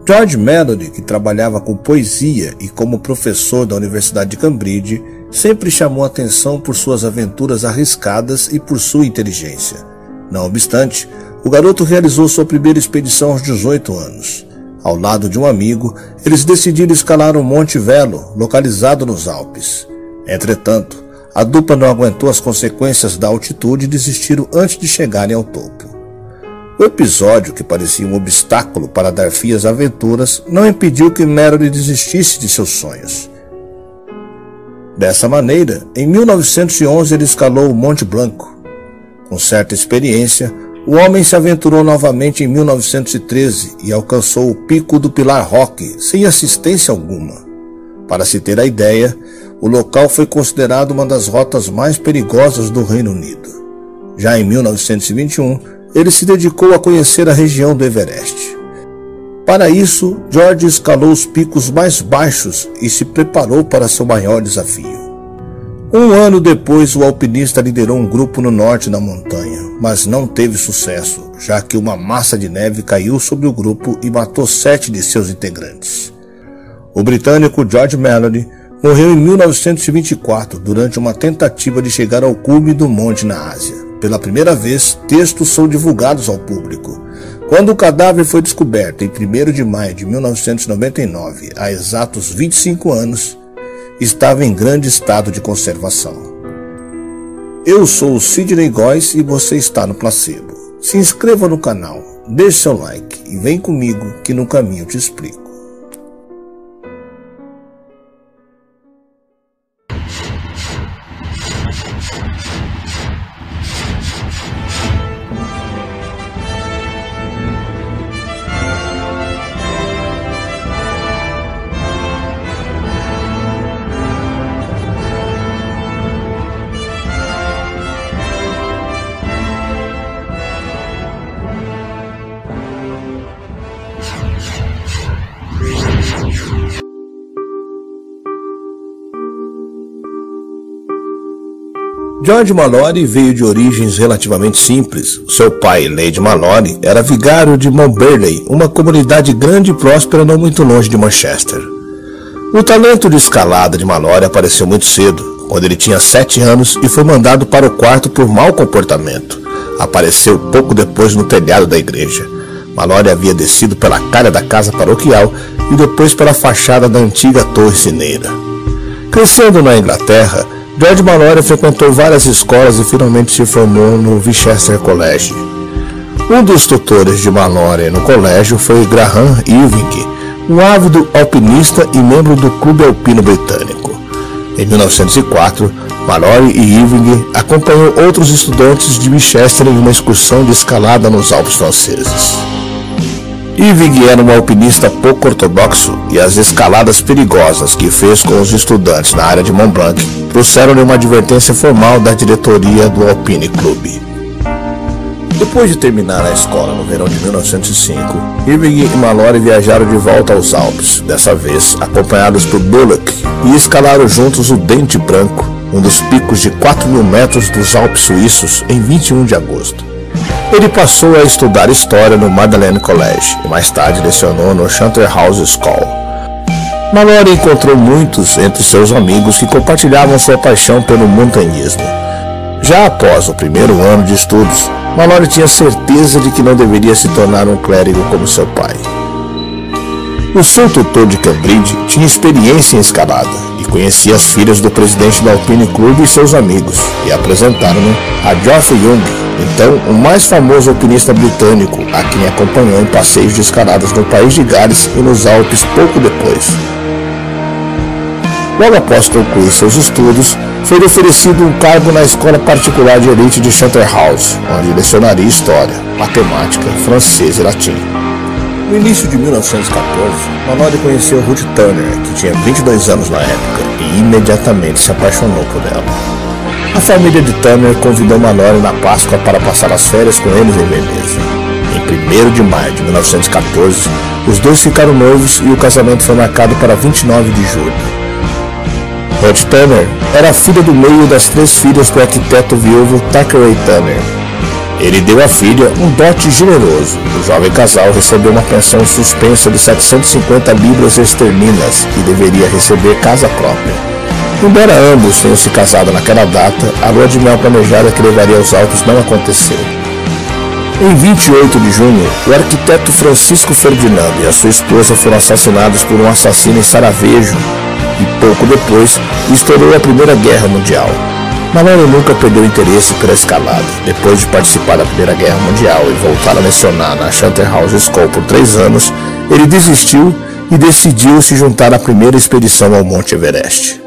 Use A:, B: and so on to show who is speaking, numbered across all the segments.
A: George Mallory, que trabalhava com poesia e como professor da Universidade de Cambridge, sempre chamou atenção por suas aventuras arriscadas e por sua inteligência. Não obstante, o garoto realizou sua primeira expedição aos 18 anos. Ao lado de um amigo, eles decidiram escalar o Monte Velo, localizado nos Alpes. Entretanto, a dupla não aguentou as consequências da altitude e desistiram antes de chegarem ao topo. O episódio, que parecia um obstáculo para dar fim às aventuras, não impediu que Mallory desistisse de seus sonhos. Dessa maneira, em 1911 ele escalou o Monte Blanco. Com certa experiência, o homem se aventurou novamente em 1913 e alcançou o pico do Pilar Rock sem assistência alguma. Para se ter a ideia, o local foi considerado uma das rotas mais perigosas do Reino Unido. Já em 1921, ele se dedicou a conhecer a região do Everest. Para isso, George escalou os picos mais baixos e se preparou para seu maior desafio. Um ano depois, o alpinista liderou um grupo no norte da montanha, mas não teve sucesso, já que uma massa de neve caiu sobre o grupo e matou 7 de seus integrantes. O britânico George Mallory morreu em 1924 durante uma tentativa de chegar ao cume do monte na Ásia. Pela primeira vez, textos são divulgados ao público. Quando o cadáver foi descoberto em 1º de maio de 1999, há exatos 25 anos, estava em grande estado de conservação. Eu sou o Sidney Góes e você está no Placebo. Se inscreva no canal, deixe seu like e vem comigo que no caminho eu te explico. George Mallory veio de origens relativamente simples. Seu pai, Lady Mallory, era vigário de Montberley, uma comunidade grande e próspera não muito longe de Manchester. O talento de escalada de Mallory apareceu muito cedo, quando ele tinha 7 anos e foi mandado para o quarto por mau comportamento. Apareceu pouco depois no telhado da igreja. Mallory havia descido pela calha da casa paroquial e depois pela fachada da antiga torre sineira. Crescendo na Inglaterra, George Mallory frequentou várias escolas e finalmente se formou no Winchester College. Um dos tutores de Mallory no colégio foi Graham Irving, um ávido alpinista e membro do Clube Alpino Britânico. Em 1904, Mallory e Irving acompanhou outros estudantes de Winchester em uma excursão de escalada nos Alpes franceses. Irving era um alpinista pouco ortodoxo e as escaladas perigosas que fez com os estudantes na área de Mont Blanc trouxeram-lhe uma advertência formal da diretoria do Alpine Club. Depois de terminar a escola no verão de 1905, Irving e Mallory viajaram de volta aos Alpes, dessa vez acompanhados por Bullock, e escalaram juntos o Dente Branco, um dos picos de 4.000 metros dos Alpes suíços, em 21 de agosto. Ele passou a estudar História no Magdalen College e mais tarde lecionou no Charterhouse School. Mallory encontrou muitos entre seus amigos que compartilhavam sua paixão pelo montanhismo. Já após o primeiro ano de estudos, Mallory tinha certeza de que não deveria se tornar um clérigo como seu pai. O seu tutor de Cambridge tinha experiência em escalada e conhecia as filhas do presidente do Alpine Club e seus amigos, e apresentaram-no a Geoffrey Young, então o mais famoso alpinista britânico, a quem acompanhou em passeios de escaladas no país de Gales e nos Alpes pouco depois. Logo após concluir seus estudos, foi oferecido um cargo na escola particular de elite de Charterhouse, onde lecionaria História, Matemática, Francês e Latim. No início de 1914, Mallory conheceu Ruth Turner, que tinha 22 anos na época, e imediatamente se apaixonou por ela. A família de Turner convidou Mallory na Páscoa para passar as férias com eles em Veneza. Em 1º de maio de 1914, os dois ficaram noivos e o casamento foi marcado para 29 de julho. Ruth Turner era a filha do meio das 3 filhas do arquiteto viúvo Thackeray Turner. Ele deu à filha um dote generoso. O jovem casal recebeu uma pensão suspensa de 750 libras esterlinas e deveria receber casa própria. Embora ambos tenham se casado naquela data, a lua de mel planejada que levaria aos altos não aconteceu. Em 28 de junho, o arquiteto Francisco Ferdinando e a sua esposa foram assassinados por um assassino em Sarajevo e pouco depois estourou a Primeira Guerra Mundial. Mallory nunca perdeu interesse pela escalada. Depois de participar da Primeira Guerra Mundial e voltar a lecionar na Charterhouse School por 3 anos, ele desistiu e decidiu se juntar à primeira expedição ao Monte Everest.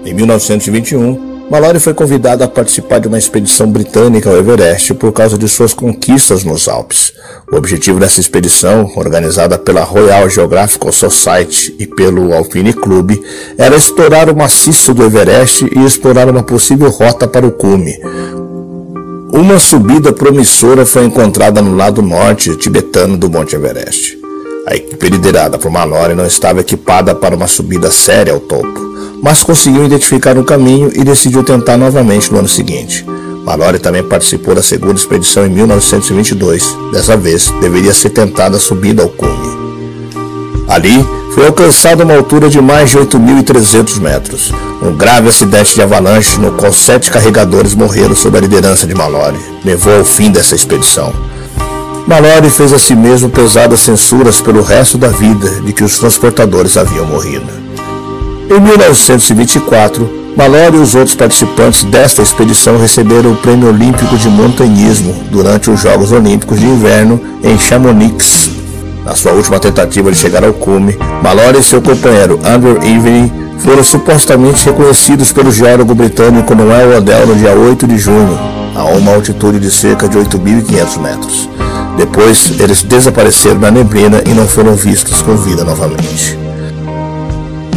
A: Em 1921, Mallory foi convidado a participar de uma expedição britânica ao Everest por causa de suas conquistas nos Alpes. O objetivo dessa expedição, organizada pela Royal Geographical Society e pelo Alpine Club, era explorar o maciço do Everest e explorar uma possível rota para o cume. Uma subida promissora foi encontrada no lado norte tibetano do Monte Everest. A equipe liderada por Mallory não estava equipada para uma subida séria ao topo, mas conseguiu identificar um caminho e decidiu tentar novamente no ano seguinte. Mallory também participou da segunda expedição em 1922. Dessa vez, deveria ser tentada a subida ao cume. Ali, foi alcançada uma altura de mais de 8.300 metros. Um grave acidente de avalanche no qual 7 carregadores morreram sob a liderança de Mallory levou ao fim dessa expedição. Mallory fez a si mesmo pesadas censuras pelo resto da vida de que os transportadores haviam morrido. Em 1924, Mallory e os outros participantes desta expedição receberam o Prêmio Olímpico de Montanhismo durante os Jogos Olímpicos de Inverno em Chamonix. Na sua última tentativa de chegar ao cume, Mallory e seu companheiro Andrew Irvine foram supostamente reconhecidos pelo geólogo britânico Noel Odell no dia 8 de junho, a uma altitude de cerca de 8.500 metros. Depois, eles desapareceram na neblina e não foram vistos com vida novamente.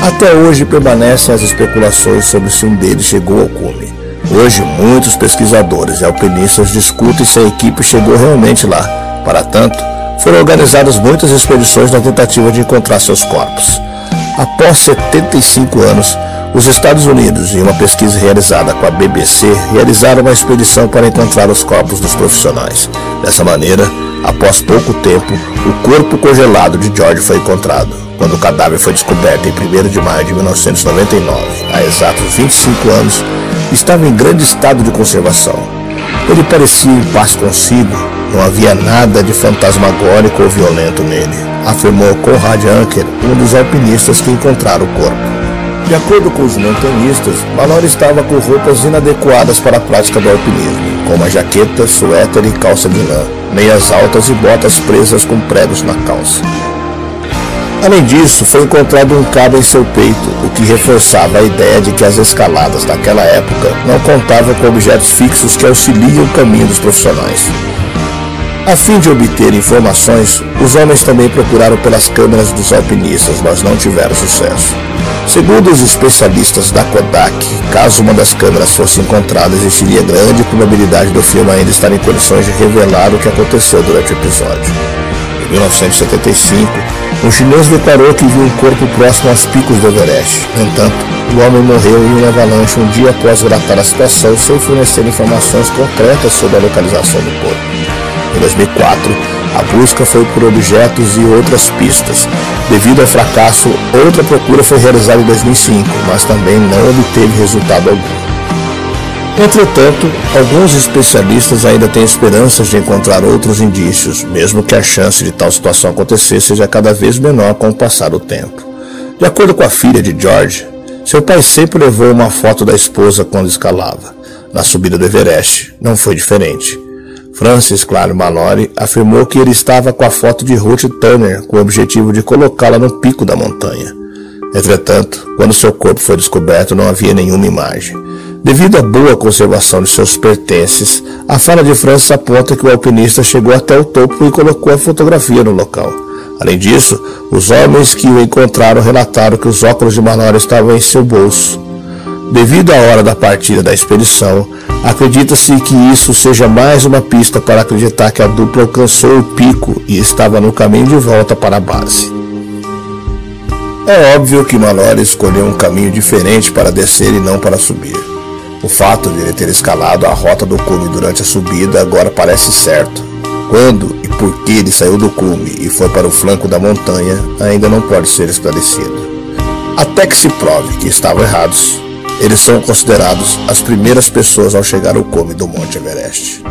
A: Até hoje permanecem as especulações sobre se um deles chegou ao cume. Hoje, muitos pesquisadores e alpinistas discutem se a equipe chegou realmente lá. Para tanto, foram organizadas muitas expedições na tentativa de encontrar seus corpos. Após 75 anos, os Estados Unidos, em uma pesquisa realizada com a BBC, realizaram uma expedição para encontrar os corpos dos profissionais. Dessa maneira, após pouco tempo, o corpo congelado de George foi encontrado. Quando o cadáver foi descoberto em 1º de maio de 1999, há exatos 25 anos, estava em grande estado de conservação. Ele parecia em paz consigo, não havia nada de fantasmagórico ou violento nele, afirmou Conrad Anker, um dos alpinistas que encontraram o corpo. De acordo com os montanhistas, Mallory estava com roupas inadequadas para a prática do alpinismo, como a jaqueta, suéter e calça de lã, meias altas e botas presas com pregos na calça. Além disso, foi encontrado um cabo em seu peito, o que reforçava a ideia de que as escaladas daquela época não contavam com objetos fixos que auxiliam o caminho dos profissionais. A fim de obter informações, os homens também procuraram pelas câmeras dos alpinistas, mas não tiveram sucesso. Segundo os especialistas da Kodak, caso uma das câmeras fosse encontrada, existiria grande probabilidade do filme ainda estar em condições de revelar o que aconteceu durante o episódio. Em 1975, um chinês declarou que viu um corpo próximo aos picos do Everest. No entanto, o homem morreu em uma avalanche um dia após relatar a situação sem fornecer informações concretas sobre a localização do corpo. Em 2004, a busca foi por objetos e outras pistas. Devido ao fracasso, outra procura foi realizada em 2005, mas também não obteve resultado algum. Entretanto, alguns especialistas ainda têm esperanças de encontrar outros indícios, mesmo que a chance de tal situação acontecer seja cada vez menor com o passar do tempo. De acordo com a filha de George, seu pai sempre levou uma foto da esposa quando escalava. Na subida do Everest, não foi diferente. Francis Clark Mallory afirmou que ele estava com a foto de Ruth Turner com o objetivo de colocá-la no pico da montanha. Entretanto, quando seu corpo foi descoberto, não havia nenhuma imagem. Devido à boa conservação de seus pertences, a fala de Francis aponta que o alpinista chegou até o topo e colocou a fotografia no local. Além disso, os homens que o encontraram relataram que os óculos de Mallory estavam em seu bolso. Devido à hora da partida da expedição, acredita-se que isso seja mais uma pista para acreditar que a dupla alcançou o pico e estava no caminho de volta para a base. É óbvio que Mallory escolheu um caminho diferente para descer e não para subir. O fato de ele ter escalado a rota do cume durante a subida agora parece certo. Quando e por que ele saiu do cume e foi para o flanco da montanha ainda não pode ser esclarecido. Até que se prove que estavam errados, eles são considerados as primeiras pessoas ao chegar ao cume do Monte Everest.